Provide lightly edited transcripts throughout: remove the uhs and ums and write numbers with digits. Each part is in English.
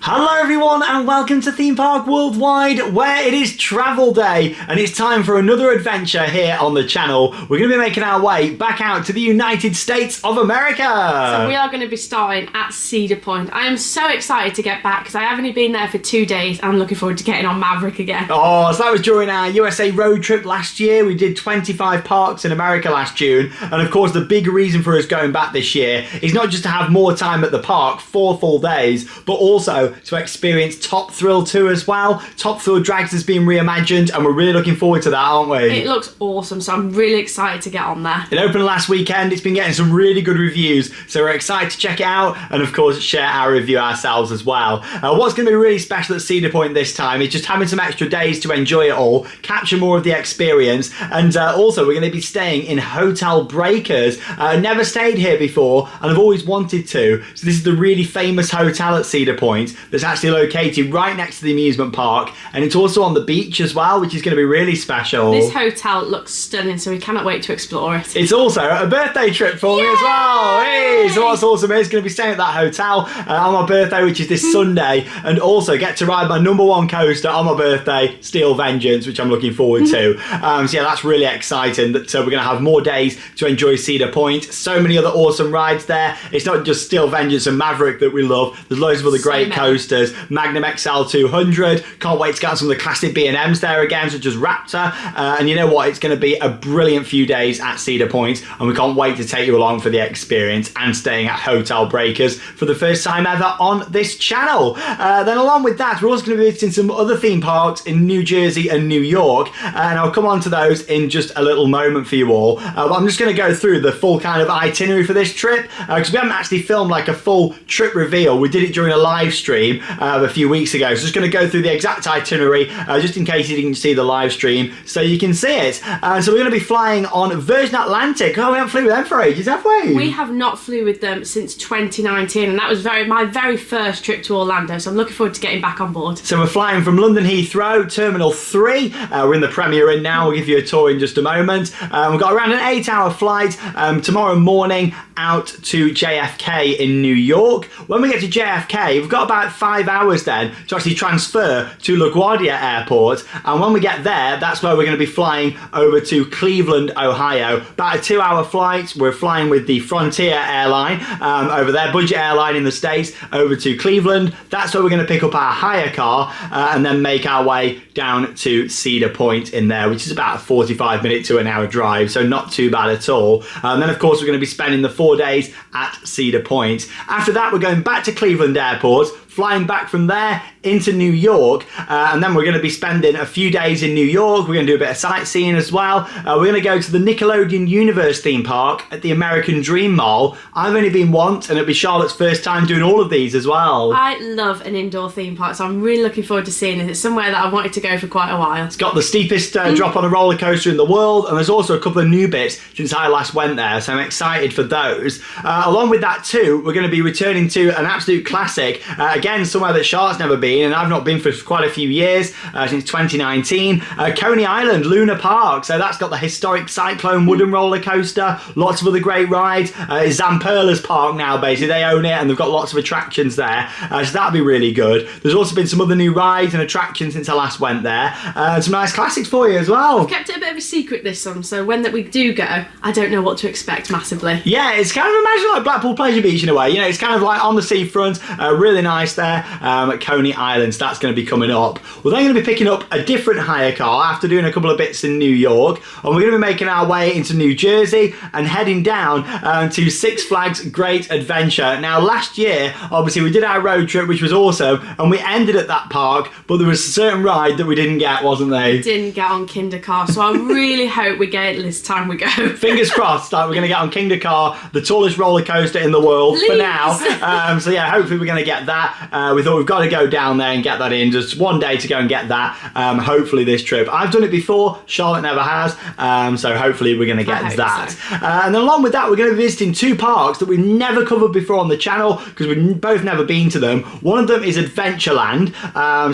Hello everyone and welcome to Theme Park Worldwide, where it is travel day and it's time for another adventure here on the channel. We're going to be making our way back out to the United States of America. So we are going to be starting at Cedar Point. I am so excited to get back because I have only been there for 2 days and I'm looking forward to getting on Maverick again. Oh, so that was during our USA road trip last year. We did 25 parks in America last June, and of course the big reason for us going back this year is not just to have more time at the park, 4 full days, but also to experience Top Thrill 2 as well. Top Thrill Drags has been reimagined and we're really looking forward to that, aren't we? It looks awesome, so I'm really excited to get on there. It opened last weekend. It's been getting some really good reviews, so we're excited to check it out and of course share our review ourselves as well. What's going to be really special at Cedar Point this time is just having some extra days to enjoy it all, capture more of the experience, and also we're going to be staying in Hotel Breakers. Never stayed here before and I've always wanted to, so this is the really famous hotel at Cedar Point that's actually located right next to the amusement park, and it's also on the beach as well, which is going to be really special. This hotel looks stunning, so we cannot wait to explore it. It's also a birthday trip for me as well. Hey, so what's awesome is going to be staying at that hotel on my birthday, which is this Sunday, and also get to ride my #1 coaster on my birthday, Steel Vengeance, which I'm looking forward to. So yeah, that's really exciting that we're going to have more days to enjoy Cedar Point. So many other awesome rides there. It's not just Steel Vengeance and Maverick that we love. There's loads of other great coasters. Magnum XL 200. Can't wait to get on some of the classic B&Ms there again, such as Raptor. And you know what? It's going to be a brilliant few days at Cedar Point, and we can't wait to take you along for the experience and staying at Hotel Breakers for the first time ever on this channel. Then along with that, we're also going to be visiting some other theme parks in New Jersey and New York, and I'll come on to those in just a little moment for you all. But I'm just going to go through the full kind of itinerary for this trip, because we haven't actually filmed like a full trip reveal. We did it during a live stream a few weeks ago, so just going to go through the exact itinerary just in case you didn't see the live stream so you can see it. So we're going to be flying on Virgin Atlantic. Oh, we haven't flew with them for ages, have we? We have not flew with them since 2019, and that was my very first trip to Orlando, so I'm looking forward to getting back on board. So we're flying from London Heathrow, Terminal 3. We're in the Premier Inn now. We'll give you a tour in just a moment. We've got around an 8-hour flight tomorrow morning out to JFK in New York. When we get to JFK, we've got about 5 hours then to actually transfer to LaGuardia Airport, and when we get there, that's where we're going to be flying over to Cleveland, Ohio. About a 2-hour flight. We're flying with the Frontier airline over there, budget airline in the States, over to Cleveland. That's where we're going to pick up our hire car and then make our way down to Cedar Point in there, which is about a 45-minute to an hour drive, so not too bad at all. And then of course we're going to be spending the 4 days at Cedar Point. After that, we're going back to Cleveland Airport, flying back from there into New York, and then we're going to be spending a few days in New York. We're going to do a bit of sightseeing as well. We're going to go to the Nickelodeon Universe theme park at the American Dream Mall. I've only been once, and it'll be Charlotte's first time doing all of these as well. I love an indoor theme park, so I'm really looking forward to seeing it. It's somewhere that I've wanted to go for quite a while. It's got the steepest drop on a roller coaster in the world, and there's also a couple of new bits since I last went there, so I'm excited for those. Along with that too, we're going to be returning to an absolute classic, again somewhere that Charlotte's never been, and I've not been for quite a few years, since 2019, Coney Island Luna Park. So that's got the historic Cyclone wooden roller coaster, lots of other great rides. It's Zamperla's park now, basically. They own it and they've got lots of attractions there, so that'll be really good. There's also been some other new rides and attractions since I last went there, some nice classics for you as well. I've kept it a bit of a secret this summer, so when we do go, I don't know what to expect massively. Yeah, it's kind of, imagine like Blackpool Pleasure Beach in a way, you know, it's kind of like on the seafront, really nice there at Coney Island. So that's going to be coming up. We're then going to be picking up a different hire car after doing a couple of bits in New York, and we're going to be making our way into New Jersey and heading down to Six Flags Great Adventure. Now last year, obviously we did our road trip, which was awesome, and we ended at that park, but there was a certain ride that we didn't get, wasn't there? We didn't get on Kinder Car, so I really hope we get it this time we go. Fingers crossed, like we're going to get on Kinder Car, the tallest roller coaster in the world. Please. For now. So yeah, hopefully we're going to get that. We thought we've got to go down there and get that in. Just 1 day to go and get that. Hopefully this trip. I've done it before. Charlotte never has. So hopefully we're going to get that. So. And then along with that, we're going to be visiting 2 parks that we've never covered before on the channel because we've both never been to them. One of them is Adventureland.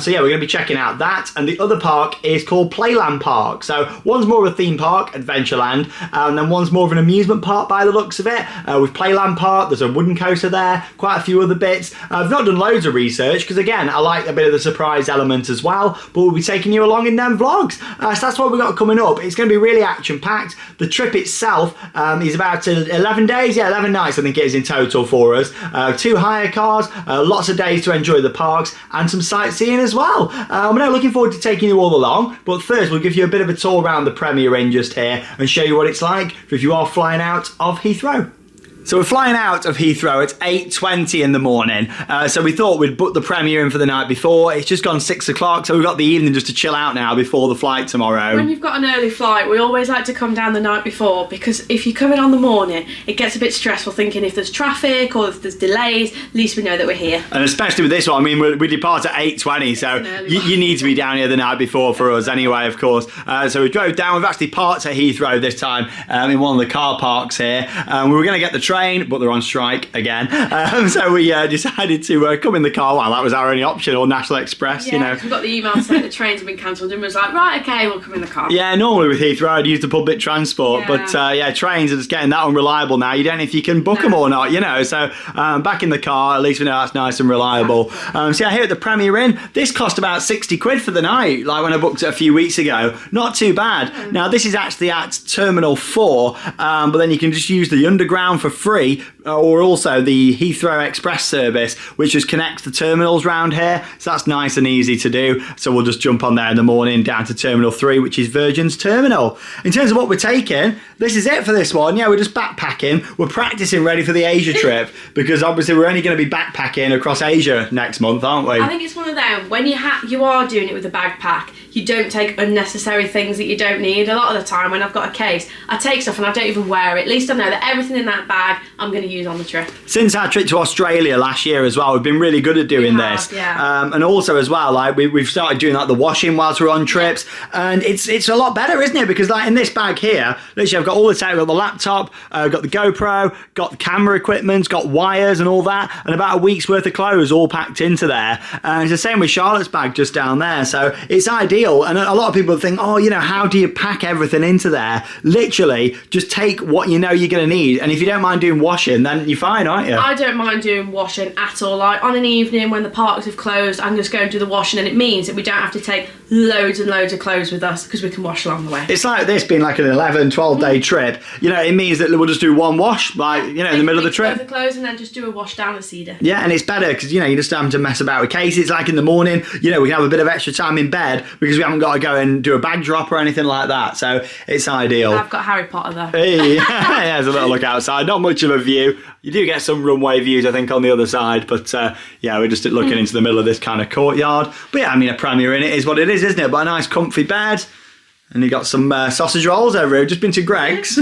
So yeah, we're going to be checking out that. And the other park is called Playland Park. So one's more of a theme park, Adventureland, and then one's more of an amusement park by the looks of it. With Playland Park, there's a wooden coaster there, quite a few other bits. I've not done loads loads of research because, again, I like a bit of the surprise element as well, but we'll be taking you along in them vlogs. So that's what we've got coming up. It's going to be really action-packed. The trip itself is about 11 days, 11 nights I think it is in total for us. 2 hire cars, lots of days to enjoy the parks, and some sightseeing as well. I'm now looking forward to taking you all along, but first we'll give you a bit of a tour around the Premier Inn just here and show you what it's like if you are flying out of Heathrow. So we're flying out of Heathrow at 8:20 in the morning. So we thought we'd book the Premier in for the night before. It's just gone 6 o'clock, so we've got the evening just to chill out now before the flight tomorrow. When you've got an early flight, we always like to come down the night before, because if you come in on the morning, it gets a bit stressful thinking if there's traffic or if there's delays, at least we know that we're here. And especially with this one, I mean, we depart at 8:20, so you need to be down here the night before for us anyway, of course. So we drove down. We've actually parked at Heathrow this time in one of the car parks here. We were going to get the train, but they're on strike again. So we decided to come in the car. Well, that was our only option, or National Express, Yeah, you know. we got the email saying the trains have been cancelled, and we was like, right, okay, we'll come in the car. Yeah, normally with Heathrow I'd use the public transport, Yeah. but trains are just getting that unreliable now. You don't know if you can book them or not, you know. So back in the car, at least we know that's nice and reliable. So here at the Premier Inn, this cost about 60 quid for the night, like when I booked it a few weeks ago. Not too bad. Now this is actually at Terminal 4, but then you can just use the underground for free, or also the Heathrow Express service, which just connects the terminals round here. So that's nice and easy to do. So we'll just jump on there in the morning down to Terminal 3, which is Virgin's terminal. In terms of what we're taking, this is it for this one. Yeah, we're just backpacking. We're practicing ready for the Asia trip because obviously we're only going to be backpacking across Asia next month, aren't we? I think it's one of them, when you are doing it with a backpack, you don't take unnecessary things that you don't need. A lot of the time when I've got a case, I take stuff and I don't even wear it. At least I know that everything in that bag I'm going to use on the trip. Since our trip to Australia last year as well, we've been really good at doing this. Yeah. And also as well, like we've started doing like the washing whilst we're on trips, and it's a lot better, isn't it? Because like in this bag here, literally I've got all the tech, I've got the laptop, got the GoPro, got the camera equipment, got wires and all that, and about a week's worth of clothes all packed into there. And it's the same with Charlotte's bag just down there, so it's ideal. And a lot of people think, oh, you know, how do you pack everything into there? Literally, just take what you know you're going to need, and if you don't mind doing washing, then you're fine, aren't you? I don't mind doing washing at all. Like on an evening when the parks have closed, I'm just going to do the washing, and it means that we don't have to take loads and loads of clothes with us because we can wash along the way. It's like this being like an 11, 12-day trip. You know, it means that we'll just do one wash, like, you know, in the middle of the trip. The clothes and then just do a wash down at Cedar. Yeah, and it's better because, you know, you just don't have to mess about with cases. Like in the morning, you know, we can have a bit of extra time in bed because we haven't got to go and do a bag drop or anything like that. So it's ideal. I've got Harry Potter though. Hey, yeah, there's a little look outside. Not much of a view. You do get some runway views, I think, on the other side. But yeah, we're just looking into the middle of this kind of courtyard. But yeah, I mean, a Premier Inn, it is what it is, isn't it? But a nice comfy bed. And you got some sausage rolls over here. Just been to Greg's.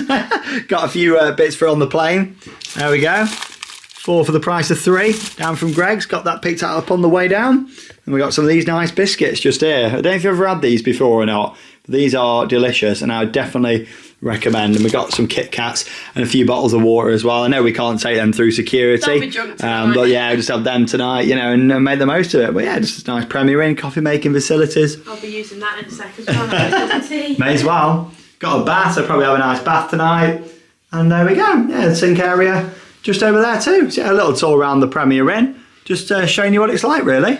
Got a few bits for on the plane. There we go. 4 for the price of 3. Down from Greg's. Got that picked up on the way down. And we got some of these nice biscuits just here. I don't know if you've ever had these before or not. But these are delicious, and I would definitely recommend. And we got some Kit Kats and a few bottles of water as well. I know we can't take them through security. Don't be drunk tonight. But yeah, just have them tonight, you know, and make the most of it. But yeah, just a nice Premier Inn, coffee making facilities. I'll be using that in a second as well. Have a cup of tea. May as well. Got a bath, so probably have a nice bath tonight. And there we go. Yeah, the sink area just over there too. So yeah, a little tour around the Premier Inn. Just showing you what it's like, really.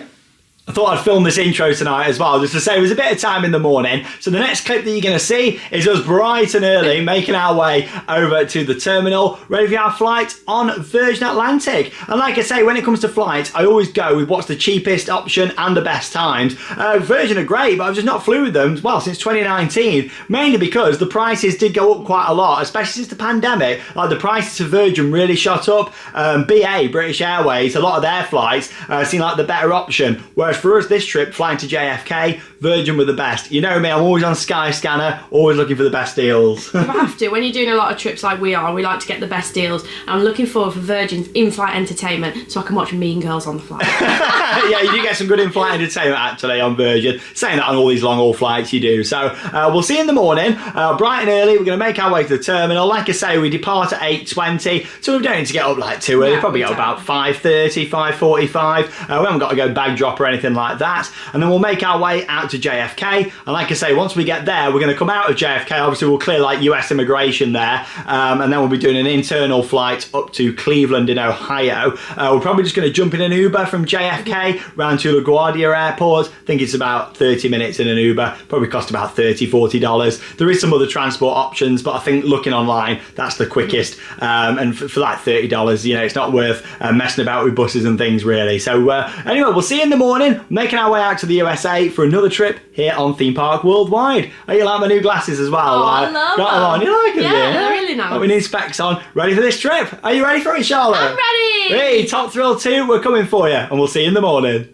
I thought I'd film this intro tonight as well, just to say it was a bit of time in the morning. So the next clip that you're going to see is us bright and early making our way over to the terminal, ready for our flight on Virgin Atlantic. And like I say, when it comes to flights, I always go with what's the cheapest option and the best times. Virgin are great, but I've just not flew with them, well, since 2019, mainly because the prices did go up quite a lot, especially since the pandemic. Like the prices of Virgin really shot up. BA, British Airways, a lot of their flights seem like the better option, whereas for us this trip, flying to JFK, Virgin were the best. You know me, I'm always on Skyscanner, always looking for the best deals. You have to. When you're doing a lot of trips like we are, we like to get the best deals. And I'm looking forward for Virgin's in-flight entertainment so I can watch Mean Girls on the flight. Yeah, you do get some good in-flight entertainment actually on Virgin. Saying that on all these long-haul flights you do. So we'll see you in the morning, bright and early. We're going to make our way to the terminal. Like I say, we depart at 8:20, so we don't need to get up like too early. No, Probably we get up don't. about 5:30, 5:45. We haven't got to go bag drop or anything anything like that. And then we'll make our way out to JFK. And like I say, once we get there, we're going to come out of JFK. Obviously, we'll clear like US immigration there. And then we'll be doing an internal flight up to Cleveland in Ohio. We're probably just going to jump in an Uber from JFK round to LaGuardia Airport. I think it's about 30 minutes in an Uber. Probably cost about $30, $40. There is some other transport options, but I think looking online, that's the quickest. And for like $30, you know, it's not worth messing about with buses and things really. So anyway, we'll see you in the morning, making our way out to the USA for another trip here on Theme Park Worldwide. Oh, you like my new glasses as well? Oh, I love them. On. You like them? Yeah, they're really nice. We need specs on. Ready for this trip? Are you ready for it, Charlotte? I'm ready. Hey, Top Thrill 2, we're coming for you, and we'll see you in the morning.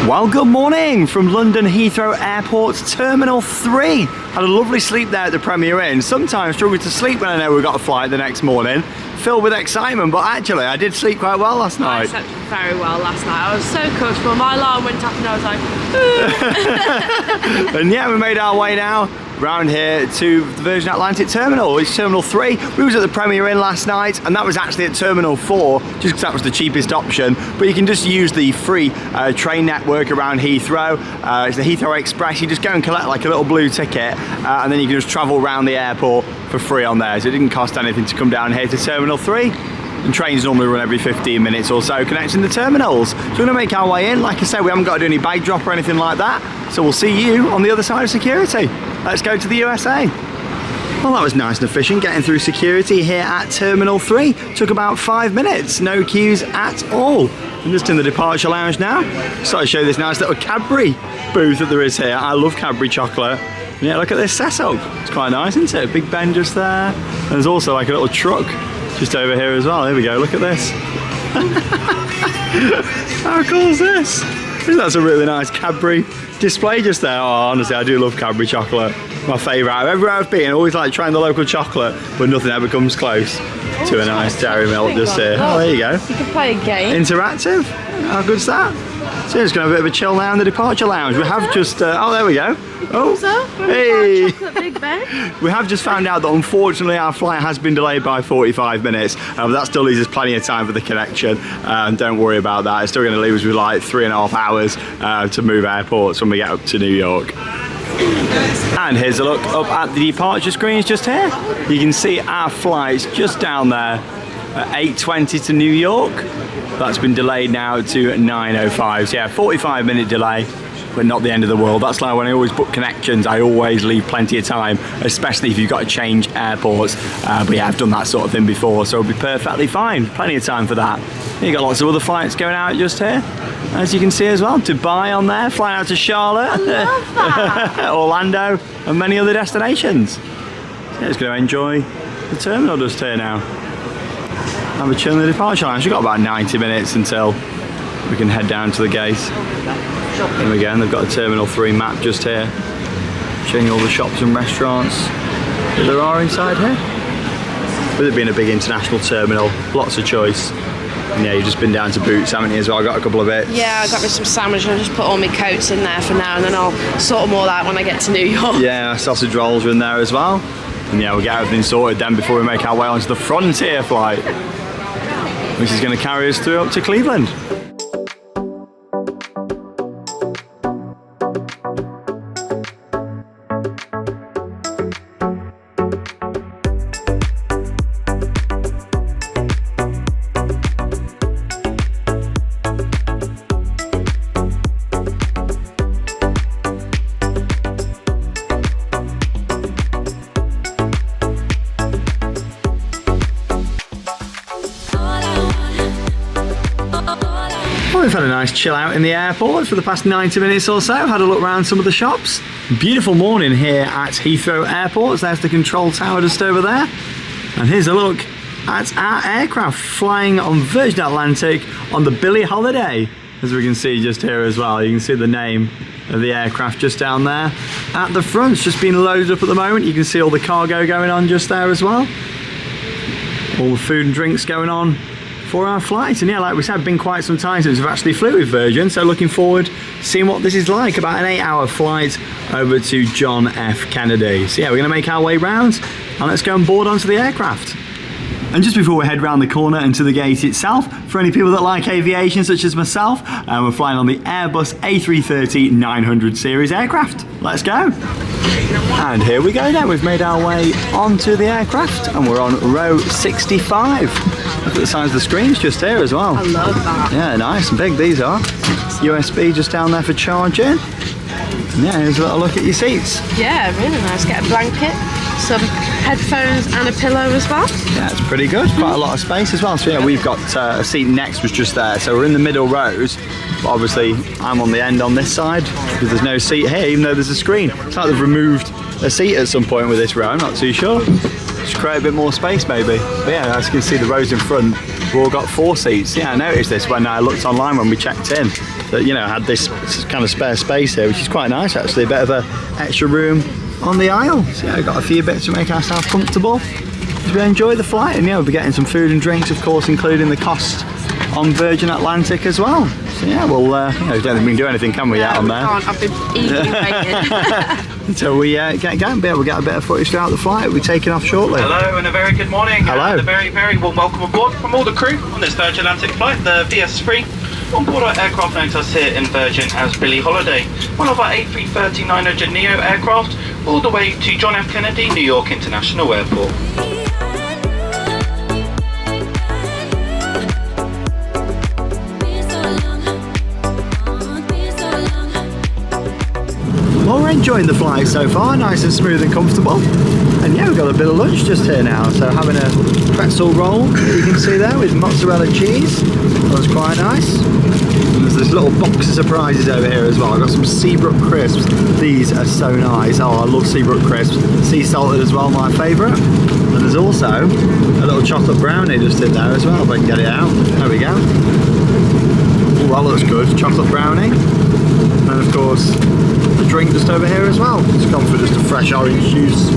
Well, good morning from London Heathrow Airport Terminal 3. Had a lovely sleep there at the Premier Inn. Sometimes struggle to sleep when I know we've got a flight the next morning. Filled with excitement, but actually I did sleep quite well last night. I slept very well last night. I was so comfortable. My alarm went off and I was like, And yeah, we made our way now round here to the Virgin Atlantic Terminal. It's Terminal 3. We was at the Premier Inn last night, and that was actually at Terminal 4, just because that was the cheapest option. But you can just use the free train network around Heathrow. It's the Heathrow Express. You just go and collect like a little blue ticket, and then you can just travel around the airport for free on there. So it didn't cost anything to come down here to Terminal 3. And trains normally run every 15 minutes or so, connecting the terminals. So we're going to make our way in. Like I said, we haven't got to do any bag drop or anything like that. So we'll see you on the other side of security. Let's go to the USA. Well, that was nice and efficient getting through security here at Terminal 3. Took about 5 minutes, no queues at all. I'm just in the departure lounge now. So I show you this nice little Cadbury booth that there is here. I love Cadbury chocolate. Yeah, look at this setup. It's quite nice, isn't it? Big Ben just there. And there's also like a little truck just over here as well. Here we go, look at this. How cool is this? That's a really nice Cadbury display just there. Oh, honestly, I do love Cadbury chocolate. My favourite. Everywhere I've been, I always like trying the local chocolate, but nothing ever comes close to a nice dairy milk just here. Oh, there you go. you can play a game. Interactive. How good's that? So it's going to have a bit of a chill now in the departure lounge. We have just, oh, there we go. Oh, hey. Big Ben. We have just found out that unfortunately our flight has been delayed by 45 minutes, but that still leaves us plenty of time for the connection. Don't worry about that. It's still going to leave us with like 3.5 hours to move airports when we get up to New York. And here's a look up at the departure screens just here. You can see our flight's just down there at 8:20 to New York. That's been delayed now to 9:05. So yeah, 45-minute delay, but not the end of the world. That's like when I always book connections, I always leave plenty of time, especially if you've got to change airports. But yeah, I've done that sort of thing before, so it'll be perfectly fine. Plenty of time for that. You've got lots of other flights going out just here, as you can see as well. Dubai on there, flying out to Charlotte, I love that. Orlando, and many other destinations. So yeah, just going to enjoy the terminal just here now. Have a chill in the departure lounge. We've got about 90 minutes until we can head down to the gate. Here we go, and they've got a Terminal 3 map just here, showing you all the shops and restaurants that there are inside here. With it being a big international terminal, lots of choice. And yeah, you've just been down to Boots, haven't you, as well? I got a couple of bits. Yeah, I got me some sandwiches. I'll just put all my coats in there for now, and then I'll sort them all out when I get to New York. Yeah, sausage rolls are in there as well. And yeah, we'll get everything sorted then before we make our way onto the Frontier flight, which is going to carry us through up to Cleveland. We've had a nice chill out in the airport for the past 90 minutes or so. Had a look around some of the shops. Beautiful morning here at Heathrow Airport. There's the control tower just over there. And here's a look at our aircraft flying on Virgin Atlantic on the Billie Holiday. As we can see just here as well. You can see the name of the aircraft just down there. At the front, it's just been loaded up at the moment. You can see all the cargo going on just there as well. All the food and drinks going on for our flight. And yeah, like we said, been quite some time since we've actually flew with Virgin, so looking forward to seeing what this is like. About an 8-hour flight over to John F. Kennedy. So yeah, we're going to make our way round and let's go and board onto the aircraft. And just before we head round the corner and to the gate itself, for any people that like aviation such as myself, we're flying on the Airbus A330-900 series aircraft. Let's go. And here we go then, we've made our way onto the aircraft and we're on row 65. Look at the size of the screens just here as well. I love that. Yeah, nice and big these are. USB just down there for charging. And yeah, here's a little look at your seats. Yeah, really nice. Get a blanket, some headphones and a pillow as well. Yeah, it's pretty good. Quite a lot of space as well. So yeah, we've got a seat next was just there. So we're in the middle rows. But obviously, I'm on the end on this side because there's no seat here, even though there's a screen. It's like they've removed a seat at some point with this row. I'm not too sure. Just create a bit more space maybe. But yeah, as you can see, the rows in front, we've all got 4 seats. Yeah, I noticed this when I looked online when we checked in. That, you know, had this kind of spare space here, which is quite nice actually. A bit of a extra room on the aisle. So yeah, we've got a few bits to make ourselves comfortable as we enjoy the flight. And yeah, we'll be getting some food and drinks, of course, including the cost on Virgin Atlantic as well. So yeah, we'll, you know, don't think we can do anything, can we, yet on there? Can't. I've been eating bacon. Until we get going, we'll get a bit of footage throughout the flight. We'll be taking off shortly. Hello and a very good morning. Hello. And a very, very warm welcome aboard from all the crew on this Virgin Atlantic flight, the VS3. On board our aircraft known to us here in Virgin as Billie Holiday, one of our A330-900neo aircraft, all the way to John F. Kennedy, New York International Airport. Well, we're enjoying the flight so far, nice and smooth and comfortable. And yeah, we've got a bit of lunch just here now. So having a pretzel roll, you can see there, with mozzarella cheese. That was quite nice. And there's this little box of surprises over here as well. I've got some Seabrook crisps. These are so nice. Oh, I love Seabrook crisps. Sea salted as well, my favourite. And there's also a little chocolate brownie just in there as well, if I can get it out. There we go. Oh, that looks good. Chocolate brownie. And of course, the drink just over here as well. It's gone for just a fresh orange juice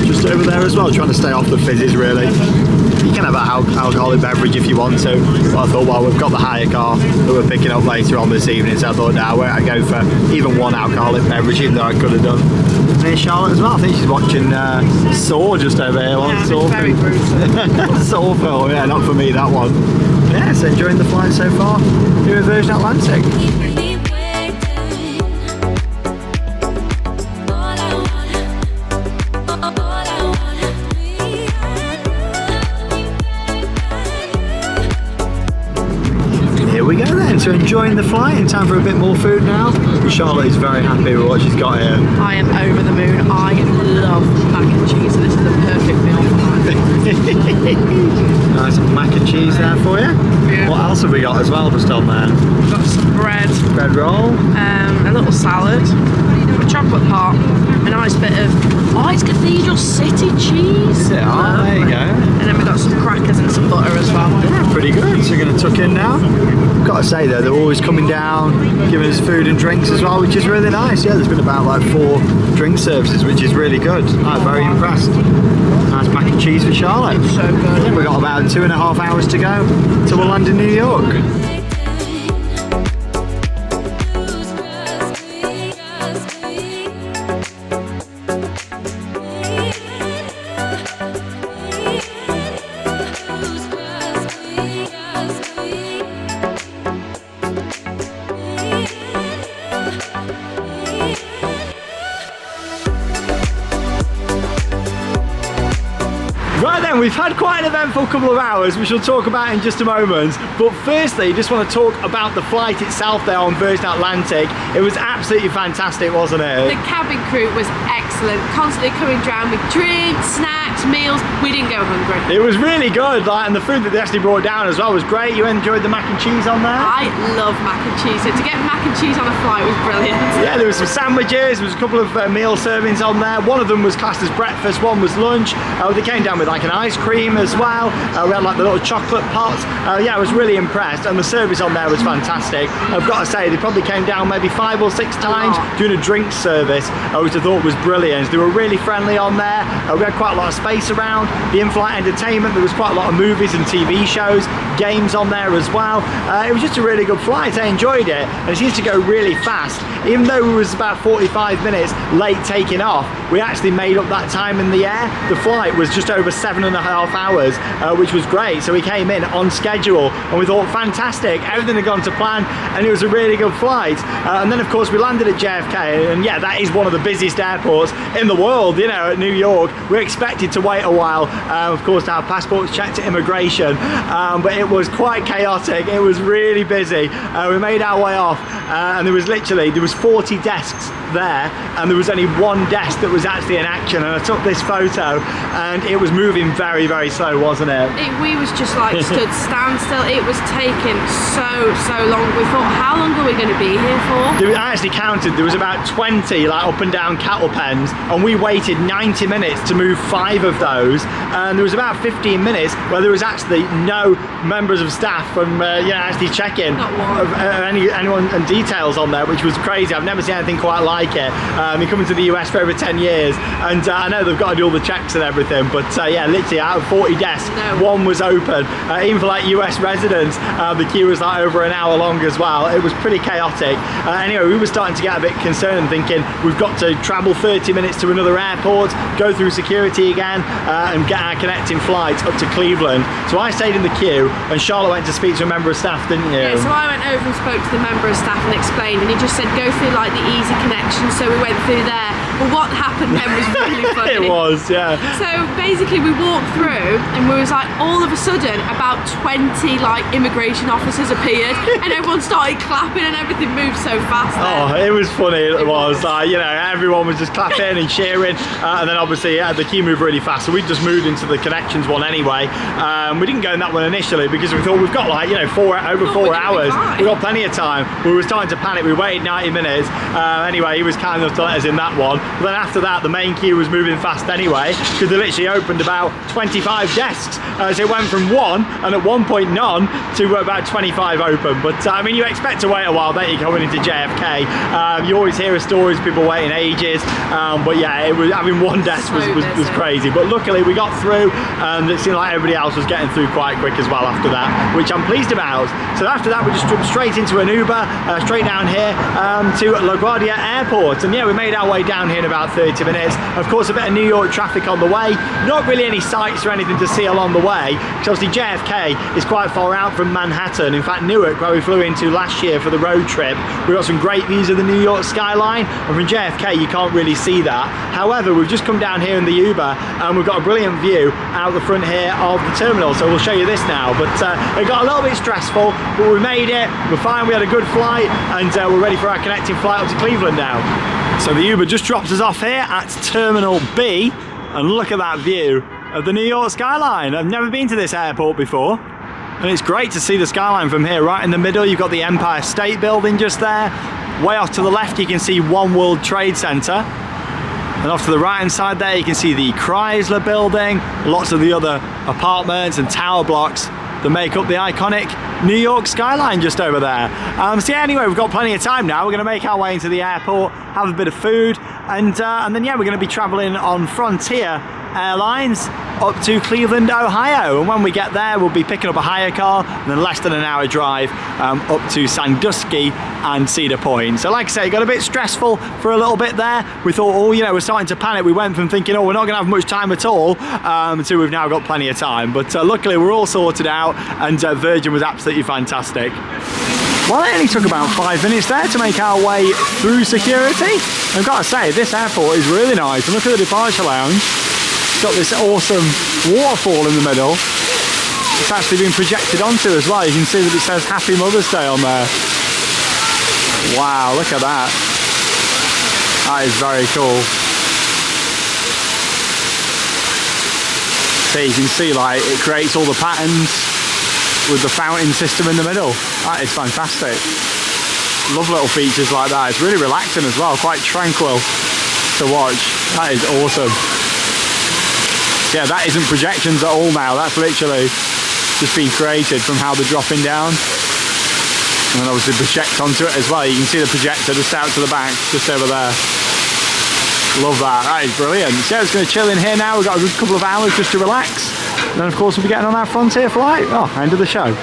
just over there as well, trying to stay off the fizzes really. You can have an alcoholic beverage if you want to, but I thought, well, we've got the hire car that we're picking up later on this evening, so I thought, now where I go for even one alcoholic beverage, even though I could have done. And here's Charlotte as well. I think she's watching Saw just over here. Yeah, Saw very brutal. Saw film, yeah, not for me that one. Yeah, so enjoying the flight so far here at Virgin Atlantic. We go then, so enjoying the flight, in time for a bit more food now. Charlotte is very happy with what she's got here. I am over the moon. I love mac and cheese, so this is the perfect meal for mine. Nice mac and cheese there for you. Yeah. What else have we got as well just on there? We've got some bread, Roll. a little salad, a chocolate pot, a nice bit of it's Cathedral City cheese. Yeah, there you go. And then we've got some crackers and some butter as well. Yeah, pretty good. So we're going to tuck in now. Got to say though, they're always coming down, giving us food and drinks as well, which is really nice. Yeah, there's been about like 4 drink services, which is really good. I'm very impressed. Nice mac and cheese for Charlotte. It's so good. Yeah, we've got about 2.5 hours to go till we'll land in New York. Right then, we've had quite an eventful couple of hours, which we'll talk about in just a moment. But firstly, just want to talk about the flight itself there on Virgin Atlantic. It was absolutely fantastic, wasn't it? The cabin crew was excellent, constantly coming down with drinks, snacks, meals. We didn't go hungry. It was really good, and the food that they actually brought down as well was great. You enjoyed the mac and cheese on there? I love mac and cheese, so to get mac and cheese on a flight was brilliant. Yeah, there was some sandwiches, there was a couple of meal servings on there. One of them was classed as breakfast, one was lunch. They came down with like an ice cream as well. We had like the little chocolate pots. Yeah, I was really impressed, and the service on there was fantastic. I've got to say, they probably came down maybe 5 or 6 times doing a drink service, which I thought was brilliant. They were really friendly on there. We had quite a lot of space around. The in-flight entertainment, there was quite a lot of movies and TV shows, games on there as well. It was just a really good flight. I enjoyed it, and it used to go really fast. Even though we was about 45 minutes late taking off, we actually made up that time in the air. The flight was just over 7.5 2.5 hours, which was great. So we came in on schedule and we thought, fantastic, everything had gone to plan and it was a really good flight. And then of course we landed at JFK, and yeah, that is one of the busiest airports in the world, you know, at New York. We expected to wait a while, of course, to have passports checked at immigration, but it was quite chaotic. It was really busy. We made our way off, and there was 40 desks there, and there was only one desk that was actually in action, and I took this photo and it was moving very, very slow, wasn't it? We was just like stood standstill. It was taking so long. We thought, how long are we going to be here for? I actually counted, there was about 20 like up and down cattle pens, and we waited 90 minutes to move 5 of those, and there was about 15 minutes where there was actually no members of staff from actually checking anyone and details on there, which was crazy. I've never seen anything quite like it. Been coming to the US for over 10 years, and I know they've got to do all the checks and everything, but yeah, literally out of 40 desks, one was open. Even for like US residents, the queue was like over an hour long as well. It was pretty chaotic. Anyway, we were starting to get a bit concerned, thinking we've got to travel 30 minutes to another airport, go through security again, and get our connecting flight up to Cleveland. So I stayed in the queue, and Charlotte went to speak to a member of staff, didn't you? Yeah, so I went over and spoke to the member of staff and explained, and he just said go through like the easy connection. So we went through there. But what happened then was really funny. It was, yeah. So basically we walked through, and we was like, all of a sudden about 20 like immigration officers appeared, and everyone started clapping and everything moved so fast then. Oh, it was funny. It was like, you know, everyone was just clapping and cheering, and then obviously the queue moved really fast, so we just moved into the connections one anyway. We didn't go in that one initially because we thought we've got like, you know, over 4 hours. We've got plenty of time. We were starting to panic. We waited 90 minutes. Anyway, he was kind enough to let us in that one. But then after that, the main queue was moving fast anyway, because they literally opened about 25 desks. So it went from 1, and at one point none, to about 25 open. But I mean, you expect to wait a while, don't you, going into JFK? You always hear of stories, people waiting ages. But yeah, it was, having one desk was crazy. But luckily we got through, and it seemed like everybody else was getting through quite quick as well after that, which I'm pleased about. So after that, we just jumped straight into an Uber, straight down here to LaGuardia Airport. And yeah, we made our way down here in about 30 minutes. Of course, a bit of New York traffic on the way. Not really any sights or anything to see along the way, because obviously JFK is quite far out from Manhattan. In fact, Newark, where we flew into last year for the road trip, we got some great views of the New York skyline, and from JFK you can't really see that. However, we've just come down here in the Uber, and we've got a brilliant view out the front here of the terminal, so we'll show you this now. But it got a little bit stressful, but we made it. We're fine, we had a good flight, and we're ready for our connecting flight up to Cleveland now. So the Uber just drops us off here at Terminal B, and look at that view of the New York skyline. I've never been to this airport before, and it's great to see the skyline from here. Right in the middle, you've got the Empire State Building just there. Way off to the left, you can see One World Trade Center. And off to the right hand side there, you can see the Chrysler Building, lots of the other apartments and tower blocks that make up the iconic New York skyline just over there. So yeah, anyway, we've got plenty of time now. We're going to make our way into the airport, have a bit of food, and then yeah, we're going to be traveling on Frontier Airlines up to Cleveland, Ohio. And when we get there, we'll be picking up a hire car, and then less than an hour drive up to Sandusky and Cedar Point. So like I say, it got a bit stressful for a little bit there. We thought, oh, you know, we're starting to panic. We went from thinking, oh, we're not going to have much time at all, to we've now got plenty of time. But luckily, we're all sorted out, and Virgin was absolutely fantastic. Well, it only took about 5 minutes there to make our way through security. I've got to say, this airport is really nice. And look at the departure lounge. It's got this awesome waterfall in the middle. It's actually been projected onto as well. You can see that it says Happy Mother's Day on there. Wow, look at that. That is very cool. So you can see, like, it creates all the patterns with the fountain system in the middle. That is fantastic. Love little features like that. It's really relaxing as well, quite tranquil to watch. That is awesome. Yeah, that isn't projections at all now. That's literally just been created from how they're dropping down. And then obviously project onto it as well. You can see the projector just out to the back, just over there. Love that. That is brilliant. So yeah, it's going to chill in here now. We've got a good couple of hours just to relax. And then of course we'll be getting on our Frontier flight. Oh, end of the show.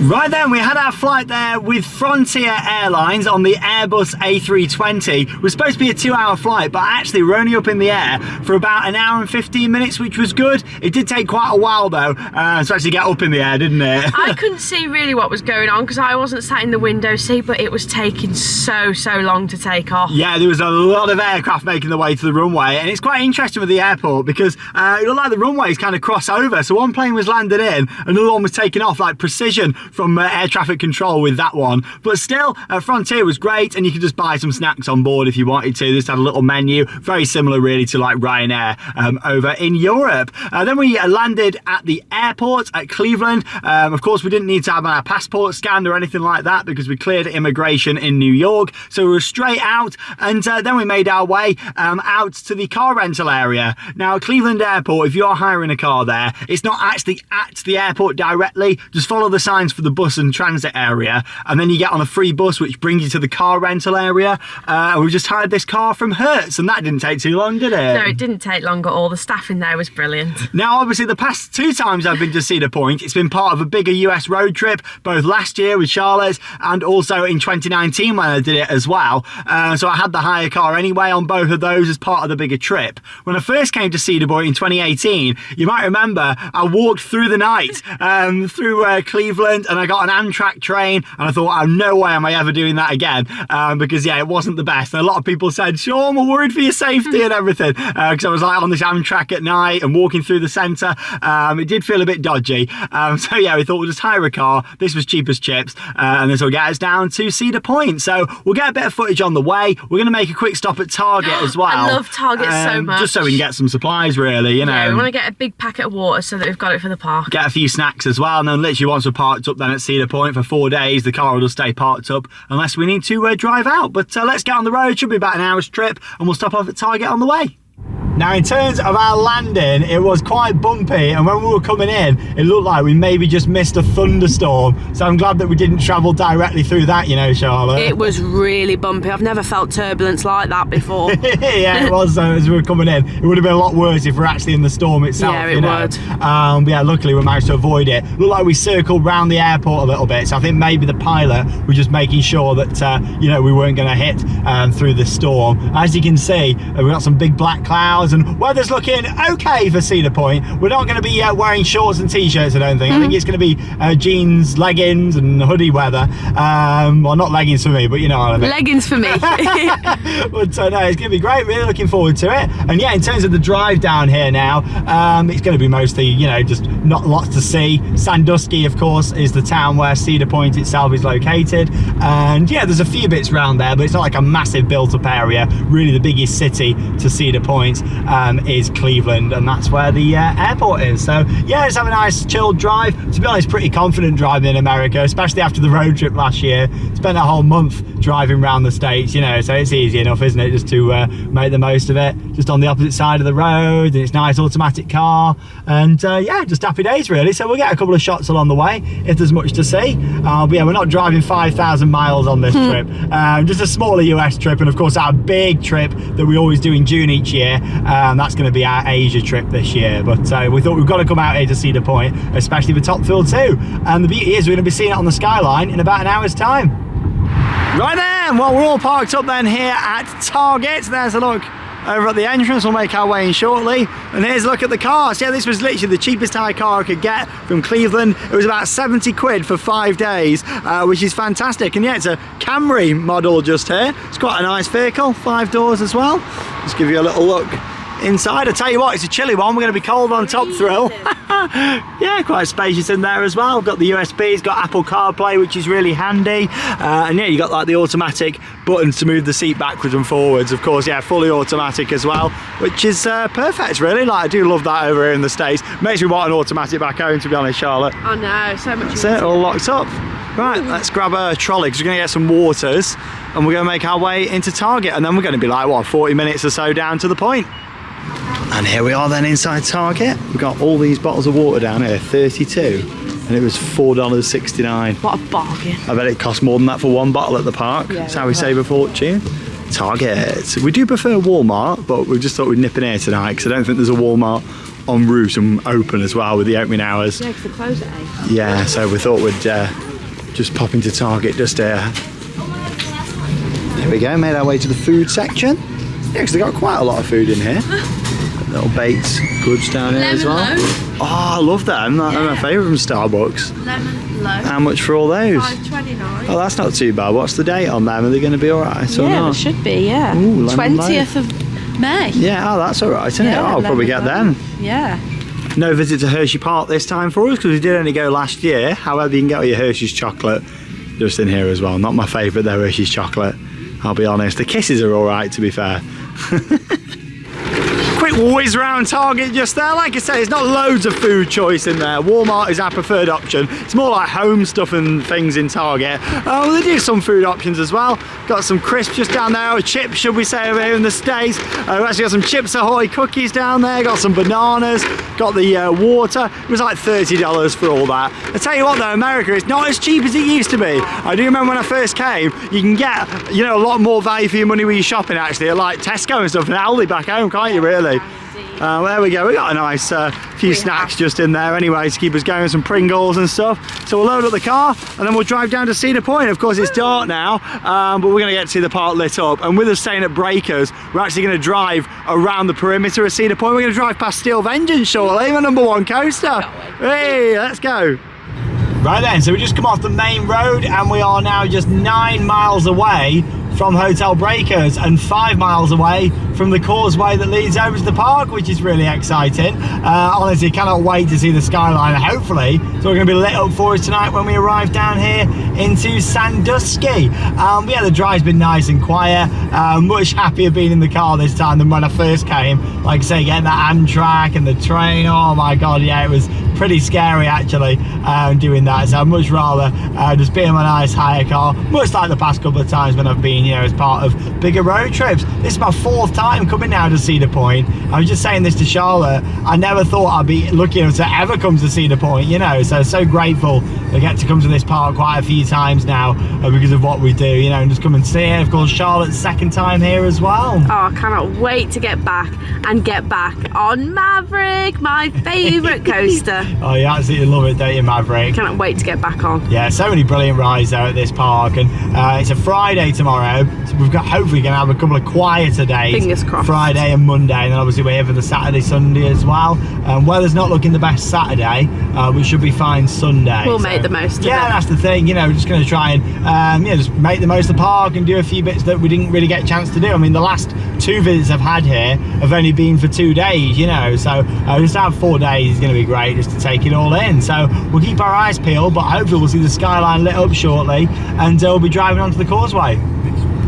Right then, we had our flight there with Frontier Airlines on the Airbus A320. It was supposed to be a 2-hour flight, but actually we're only up in the air for about an hour and 15 minutes, which was good. It did take quite a while though to actually get up in the air, didn't it? I couldn't see really what was going on because I wasn't sat in the window seat, but it was taking so long to take off. Yeah, there was a lot of aircraft making their way to the runway, and it's quite interesting with the airport because it looked like the runways kind of cross over. So one plane was landed in, another one was taking off, like precision from air traffic control with that one. But still, Frontier was great, and you could just buy some snacks on board if you wanted to. They just had a little menu, very similar really to like Ryanair over in Europe. Then we landed at the airport at Cleveland. Of course, we didn't need to have our passport scanned or anything like that because we cleared immigration in New York. So we were straight out, and then we made our way out to the car rental area. Now, Cleveland Airport, if you're hiring a car there, it's not actually at the airport directly. Just follow the signs for the bus and transit area, and then you get on a free bus which brings you to the car rental area. We just hired this car from Hertz, and that didn't take too long, did it? No, it didn't take long at all. The staff in there was brilliant. Now, obviously, the past 2 times I've been to Cedar Point, it's been part of a bigger US road trip, both last year with Charlotte and also in 2019 when I did it as well. So I had the hire car anyway on both of those as part of the bigger trip. When I first came to Cedar Point in 2018, you might remember I walked through the night through Cleveland, and I got an Amtrak train, and I thought, oh, no way am I ever doing that again, because yeah, it wasn't the best. And a lot of people said, Sean, we're worried for your safety and everything, because I was like on this Amtrak at night and walking through the centre. It did feel a bit dodgy, so yeah, we thought we'll just hire a car. This was cheap as chips, and this will get us down to Cedar Point. So we'll get a bit of footage on the way. We're going to make a quick stop at Target as well. I love Target so much. Just so we can get some supplies, really, you know. Yeah, we want to get a big packet of water so that we've got it for the park. Get a few snacks as well, and then literally once we're parked up then at Cedar Point for 4 days, the car will just stay parked up unless we need to drive out. But let's get on the road. Should be about an hour's trip, and we'll stop off at Target on the way. Now, in terms of our landing, it was quite bumpy, and when we were coming in, it looked like we maybe just missed a thunderstorm. So I'm glad that we didn't travel directly through that, you know, Charlotte. It was really bumpy. I've never felt turbulence like that before. Yeah, it was as we were coming in. It would have been a lot worse if we're actually in the storm itself. Yeah, it would. But yeah, luckily we managed to avoid it. Looked like we circled round the airport a little bit, so I think maybe the pilot was just making sure that you know, we weren't going to hit through the storm. As you can see, we've got some big black clouds, and weather's looking okay for Cedar Point. We're not going to be wearing shorts and t-shirts, I don't think. I think it's going to be jeans, leggings and hoodie weather. Well, not leggings for me, but you know what I mean. Leggings for me. But no, it's going to be great. Really looking forward to it. And yeah, in terms of the drive down here now, it's going to be mostly, you know, just not lots to see. Sandusky, of course, is the town where Cedar Point itself is located. And yeah, there's a few bits around there, but it's not like a massive built-up area. Really, the biggest city to Cedar Point is Cleveland, and that's where the airport is. So yeah, let's have a nice chilled drive. To be honest, pretty confident driving in America, especially after the road trip last year. Spent a whole month driving around the States, you know, so it's easy enough, isn't it, just to make the most of it. Just on the opposite side of the road, and it's a nice automatic car, and yeah, just happy days really. So we'll get a couple of shots along the way if there's much to see. But yeah, we're not driving 5,000 miles on this trip. Just a smaller US trip, and of course our big trip that we always do in June each year. That's going to be our Asia trip this year, but we thought we've got to come out here to Cedar Point, especially for Top Thrill 2. And the beauty is we're going to be seeing it on the skyline in about an hour's time. Right then, well, we're all parked up then here at Target. There's a look over at the entrance. We'll make our way in shortly, and here's a look at the cars. Yeah, this was literally the cheapest hire car I could get from Cleveland. It was about 70 quid for 5 days, which is fantastic. And yeah, it's a Camry model just here. It's quite a nice vehicle, 5 doors as well. Just give you a little look inside. I tell you what, it's a chilly one. We're going to be cold on Top Thrill. Yeah, quite spacious in there as well. We've got the USB, it's got Apple CarPlay, which is really handy. And yeah, you got like the automatic buttons to move the seat backwards and forwards. Of course, yeah, fully automatic as well, which is perfect really. Like, I do love that over here in the States. Makes me want an automatic back home, to be honest, Charlotte. I know, so much. That's it, all locked up. Right, let's grab a trolley because we're going to get some waters, and we're going to make our way into Target, and then we're going to be like, what, 40 minutes or so down to the point. And here we are then inside Target. We've got all these bottles of water down here, 32, and it was $4.69. What a bargain. I bet it costs more than that for one bottle at the park. Yeah, that's how we save a fortune. Target. We do prefer Walmart, but we just thought we'd nip in here tonight because I don't think there's a Walmart en route and open as well with the opening hours. Yeah, because they close at 8. Yeah, so we thought we'd Just pop into Target just here. There we go, made our way to the food section. Yeah, because they've got quite a lot of food in here. Little baked goods down here as well. Lemon Oh, I love them. They're my favourite from Starbucks. Lemon loaf. How much for all those? $5.29. Oh, that's not too bad. What's the date on them? Are they going to be alright or Yeah, not? it should be, yeah. Ooh, lemon 20th of May. Yeah, oh, that's alright, isn't it? Oh, I'll probably get them. Yeah. No visit to Hershey Park this time for us because we did only go last year. However, you can get all your Hershey's chocolate just in here as well. Not my favourite though, Hershey's chocolate. I'll be honest. The kisses are alright, to be fair. Quick whiz round Target just there. Like I say, there's not loads of food choice in there. Walmart is our preferred option. It's more like home stuff and things in Target. Oh, they do some food options as well. Got some crisps just down there, or chips, should we say, over here in the States. We've actually got some Chips Ahoy cookies down there. Got some bananas. Got the water. It was like $30 for all that. I tell you what though, America, it's not as cheap as it used to be. I do remember when I first came, you can get, you know, a lot more value for your money when you're shopping actually at like Tesco and stuff and Aldi back home, can't you really? There we go, we got a nice few snacks just in there anyway to keep us going, some Pringles and stuff. So we'll load up the car and then we'll drive down to Cedar Point. Of course it's dark now, but we're going to get to see the park lit up. And with us staying at Breakers, we're actually going to drive around the perimeter of Cedar Point. We're going to drive past Steel Vengeance shortly, my #1 coaster. Hey, let's go. Right then, so we just come off the main road and we are now just 9 miles away from Hotel Breakers and 5 miles away from the causeway that leads over to the park, which is really exciting. Honestly, cannot wait to see the skyline, hopefully. So we're going to be lit up for us tonight when we arrive down here into Sandusky. But yeah, the drive's been nice and quiet. Much happier being in the car this time than when I first came. Like I say, getting that Amtrak and the train, oh my god, yeah, it was pretty scary actually doing that. So I'd much rather just be in my nice hire car, much like the past couple of times when I've been, you know, as part of bigger road trips. This is my 4th time coming now to Cedar Point. I was just saying this to Charlotte, I never thought I'd be lucky enough to ever come to Cedar Point, you know, so grateful I get to come to this park quite a few times now because of what we do, you know, and just come and see it. Of course, Charlotte's 2nd time here as well. Oh, I cannot wait to get back on Maverick, my favourite coaster. Oh, you absolutely love it, don't you, Maverick? Cannot wait to get back on. Yeah, so many brilliant rides there at this park, and it's a Friday tomorrow, so we've got hopefully going to have a couple of quieter days. Fingers crossed. Friday and Monday, and then obviously we're here for the Saturday, Sunday as well. Weather's not looking the best Saturday, we should be fine Sunday. We'll make the most of it. Yeah, that's the thing, you know, we're just going to try and yeah, just make the most of the park and do a few bits that we didn't really get a chance to do. I mean, the last 2 visits I've had here have only been for 2 days, you know, so just to have 4 days is going to be great just to take it all in. So we'll keep our eyes peeled, but hopefully we'll see the skyline lit up shortly, and we'll be driving onto the causeway.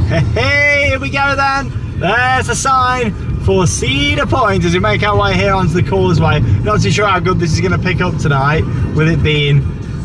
Hey, here we go then. There's a sign for Cedar Point as we make our way here onto the causeway. Not too sure how good this is going to pick up tonight with it being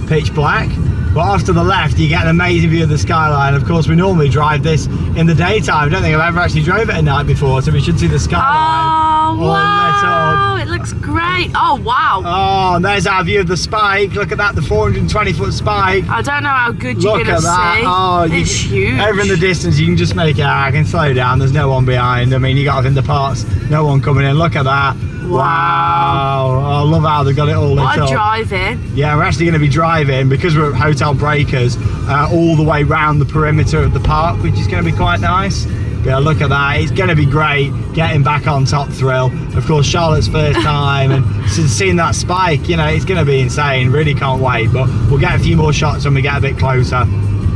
pitch black. But off to the left you get an amazing view of the skyline. Of course we normally drive this in the daytime. I don't think I've ever actually drove it at night before, so we should see the skyline. Oh wow, it looks great. Oh wow. Oh, and there's our view of the spike. Look at that, the 420-foot spike. I don't know how good you're gonna see. Oh, it's huge. Over in the distance you can just make it out. I can slow down, there's no one behind. I mean, you got to think the parts, no one coming in. Look at that. Wow. Oh, I love how they got it all lit up. What a drive in. Yeah, we're actually going to be driving, because we're at Hotel Breakers, all the way round the perimeter of the park, which is going to be quite nice. Yeah, look at that. It's going to be great getting back on Top Thrill. Of course, Charlotte's first time, and seeing that spike, you know, it's going to be insane. Really can't wait, but we'll get a few more shots when we get a bit closer.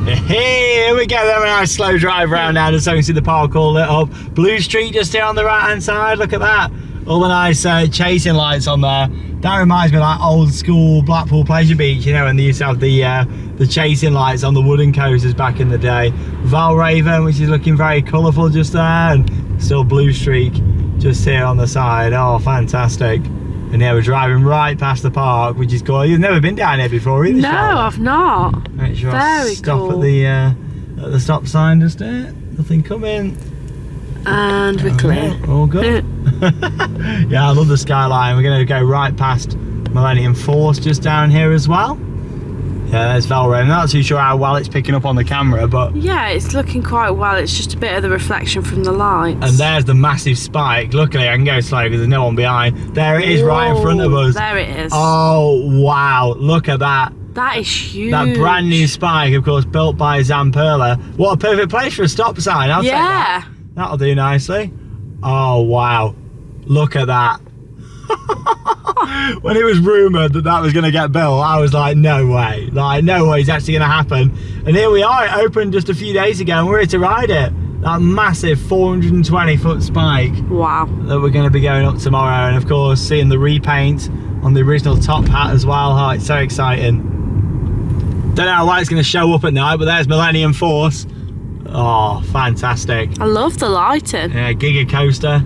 Hey, here we go. Then a nice slow drive around now just so you can see the park all lit up. Blue Street just here on the right hand side. Look at that. All the nice chasing lights on there. That reminds me of like old school Blackpool Pleasure Beach, you know, and they used to have the chasing lights on the wooden coasters back in the day. Valraven, which is looking very colourful just there, and still Blue Streak just here on the side. Oh, fantastic. And yeah, we're driving right past the park, which is cool. You've never been down here before either, No, Charlotte? I've not. Make sure Very I stop cool. at the stop sign just there. Nothing coming. And we're clear. All good. Yeah, I love the skyline. We're going to go right past Millennium Force just down here as well. Yeah, there's Valray. I'm not too sure how well it's picking up on the camera, but yeah, it's looking quite well. It's just a bit of the reflection from the lights. and there's the massive spike. Luckily I can go slow because there's no one behind. There it is. Whoa, right in front of us. There it is. Oh wow, look at that. That is huge. That brand new spike, of course, built by Zamperla. What a perfect place for a stop sign. I'll take that. That'll do nicely. Oh, wow. Look at that. When it was rumoured that was going to get built, I was like, no way. Like, no way it's actually going to happen. And here we are. It opened just a few days ago and we're here to ride it. That massive 420-foot spike. Wow. That we're going to be going up tomorrow. And, of course, seeing the repaint on the original top hat as well. Oh, it's so exciting. Don't know how light it's going to show up at night, but there's Millennium Force. Oh, fantastic. I love the lighting. Yeah, Giga Coaster.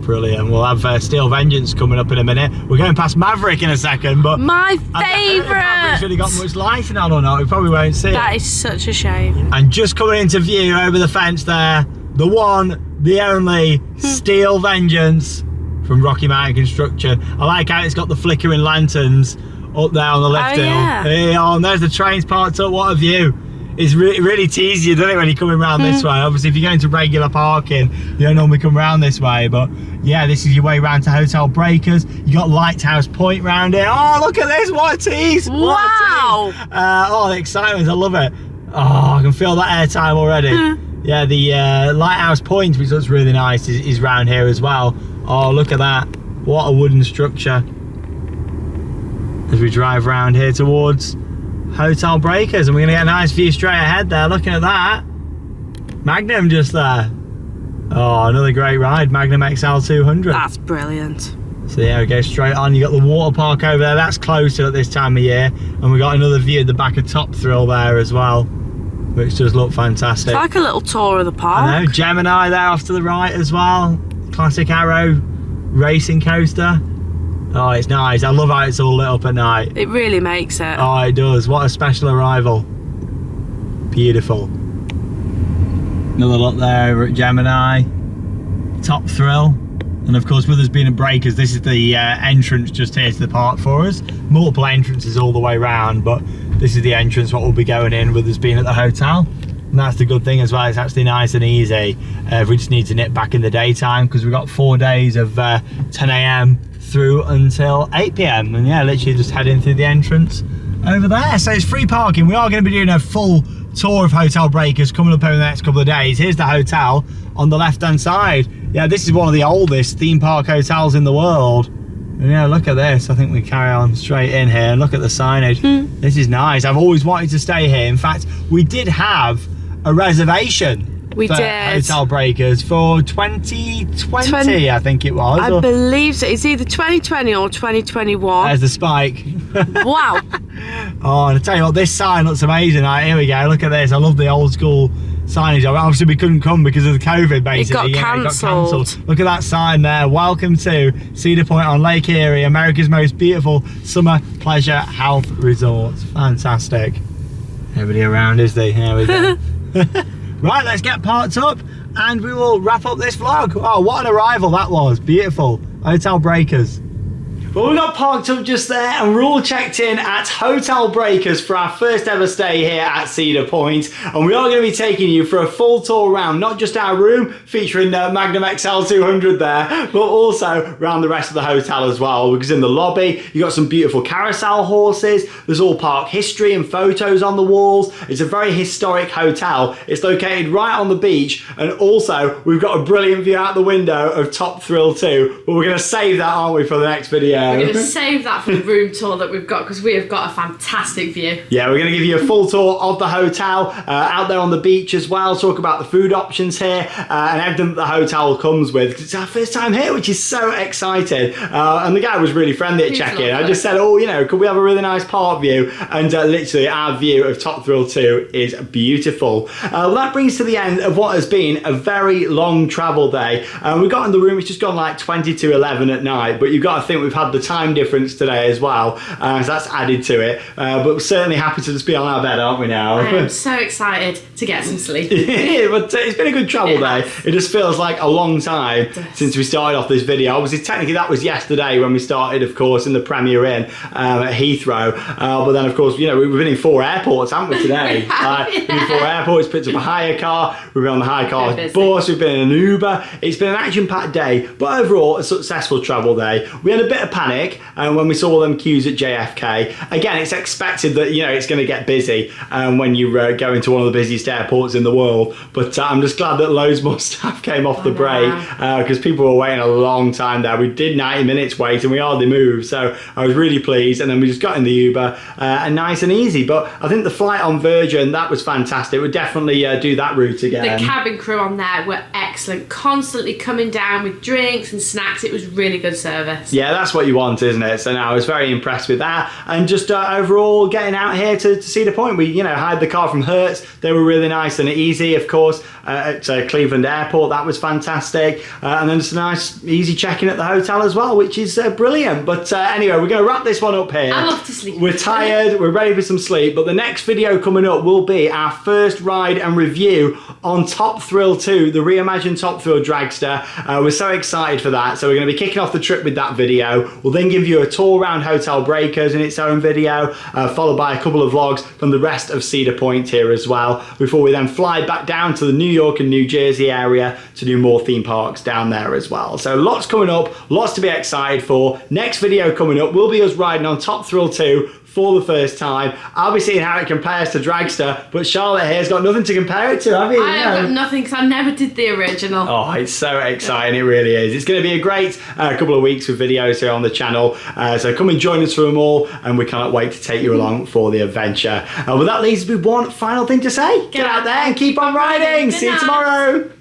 Brilliant. We'll have Steel Vengeance coming up in a minute. We're going past Maverick in a second, but my favourite. Maverick's really got much lighting on or not. We probably won't see it. That is such a shame. And just coming into view over the fence there, the one, the only Steel Vengeance from Rocky Mountain Construction. I like how it's got the flickering lanterns up there on the left hill. Yeah, and there's the trains parked up. What a view. It's really teases you, doesn't it, when you're coming around this way? Obviously, if you're going to regular parking, you don't normally come around this way. But yeah, this is your way round to Hotel Breakers. You got Lighthouse Point round here. Oh, look at this! What a tease! Wow! Oh, the excitement! I love it. Oh, I can feel that airtime already. Yeah, the Lighthouse Point, which looks really nice, is round here as well. Oh, look at that! What a wooden structure. As we drive round here towards Hotel Breakers, and we're gonna get a nice view straight ahead there. Looking at that, Magnum just there. Oh, another great ride, Magnum XL 200. That's brilliant. So yeah, we go straight on. You got the water park over there. That's closer at this time of year, and we got another view at the back of Top Thrill there as well, which does look fantastic. It's like a little tour of the park. I know. Gemini there off to the right as well. Classic Arrow racing coaster. Oh, it's nice. I love how it's all lit up at night. It really makes it. Oh, it does. What a special arrival. Beautiful. Another look there over at Gemini. Top Thrill. And of course, with us being at Breakers, this is the entrance just here to the park for us. Multiple entrances all the way round, but this is the entrance what we'll be going in with us being at the hotel. And that's the good thing as well. It's actually nice and easy if we just need to nip back in the daytime, because we've got 4 days of 10 AM through until 8 PM, and yeah, literally just heading through the entrance over there. So it's free parking. We are going to be doing a full tour of Hotel Breakers coming up over the next couple of days. Here's the hotel on the left hand side. Yeah, this is one of the oldest theme park hotels in the world. And yeah, look at this. I think we carry on straight in here and look at the signage. This is nice. I've always wanted to stay here. In fact, we did have a reservation. We did. Hotel Breakers for 2020, I think it was. I believe so. It's either 2020 or 2021. There's the spike. Wow. Oh, and I tell you what, this sign looks amazing. Right, here we go. Look at this. I love the old school signage. Obviously, we couldn't come because of the COVID, basically. It got cancelled. Look at that sign there. Welcome to Cedar Point on Lake Erie, America's most beautiful summer pleasure health resort. Fantastic. Everybody around, is they? Here we go. Right, let's get parked up and we will wrap up this vlog. Oh, what an arrival that was. Beautiful. Hotel Breakers. Well, we got parked up just there and we're all checked in at Hotel Breakers for our first ever stay here at Cedar Point. And we are going to be taking you for a full tour around, not just our room featuring Magnum XL 200 there, but also around the rest of the hotel as well. Because in the lobby, you got some beautiful carousel horses. There's all park history and photos on the walls. It's a very historic hotel. It's located right on the beach. And also, we've got a brilliant view out the window of Top Thrill 2. But we're going to save that, aren't we, for the next video. We're going to save that for the room tour that we've got, because we have got a fantastic view. Yeah, we're going to give you a full tour of the hotel, out there on the beach as well, talk about the food options here, and everything that the hotel comes with. It's our first time here, which is so exciting. And the guy was really friendly at check-in. I just said, oh, you know, could we have a really nice park view? And literally our view of Top Thrill 2 is beautiful. Well, that brings to the end of what has been a very long travel day. We got in the room, it's just gone like 20 to 11 at night, but you've got to think we've had the time difference today as well, so that's added to it, but we're certainly happy to just be on our bed, aren't we now? I am so excited to get some sleep. Yeah, but it's been a good travel day. It just feels like a long time since we started off this video. Obviously, technically that was yesterday when we started, of course, in the Premier Inn at Heathrow, but then of course, you know, we've been in 4 airports, haven't we, today? We've been in 4 airports, picked up a hire car, we've been on the hire car bus, we've been in an Uber. It's been an action-packed day, but overall a successful travel day. We had a bit of panic when we saw all them queues at JFK. Again, it's expected that, you know, it's going to get busy when you go into one of the busiest airports in the world. But I'm just glad that loads more staff came off the break because people were waiting a long time there. We did 90 minutes wait and we hardly moved. So I was really pleased. And then we just got in the Uber and nice and easy. But I think the flight on Virgin, that was fantastic. We'd definitely do that route again. The cabin crew on there were excellent, constantly coming down with drinks and snacks. It was really good service. Yeah, that's what you want, isn't it? So no, I was very impressed with that. And just overall getting out here to Cedar Point, we, you know, hired the car from Hertz. They were really nice and easy, of course, at Cleveland Airport. That was fantastic. And then just a nice, easy check-in at the hotel as well, which is brilliant. But anyway, we're going to wrap this one up here. I love to sleep. We're tired, we're ready for some sleep, but the next video coming up will be our first ride and review on Top Thrill 2, the reimagined Top Thrill Dragster. We're so excited for that. So we're going to be kicking off the trip with that video. We'll then give you a tour around Hotel Breakers in its own video, followed by a couple of vlogs from the rest of Cedar Point here as well, before we then fly back down to the New York and New Jersey area to do more theme parks down there as well. So lots coming up, lots to be excited for. Next video coming up will be us riding on Top Thrill 2 for the first time. I'll be seeing how it compares to Dragster, but Charlotte here's got nothing to compare it to, have you? I have got nothing because I never did the original. Oh, it's so exciting, it really is. It's going to be a great couple of weeks with videos here on the channel, so come and join us for them all, and we cannot wait to take you along for the adventure. But that leaves me with one final thing to say. Get out there and keep on riding. See you tomorrow.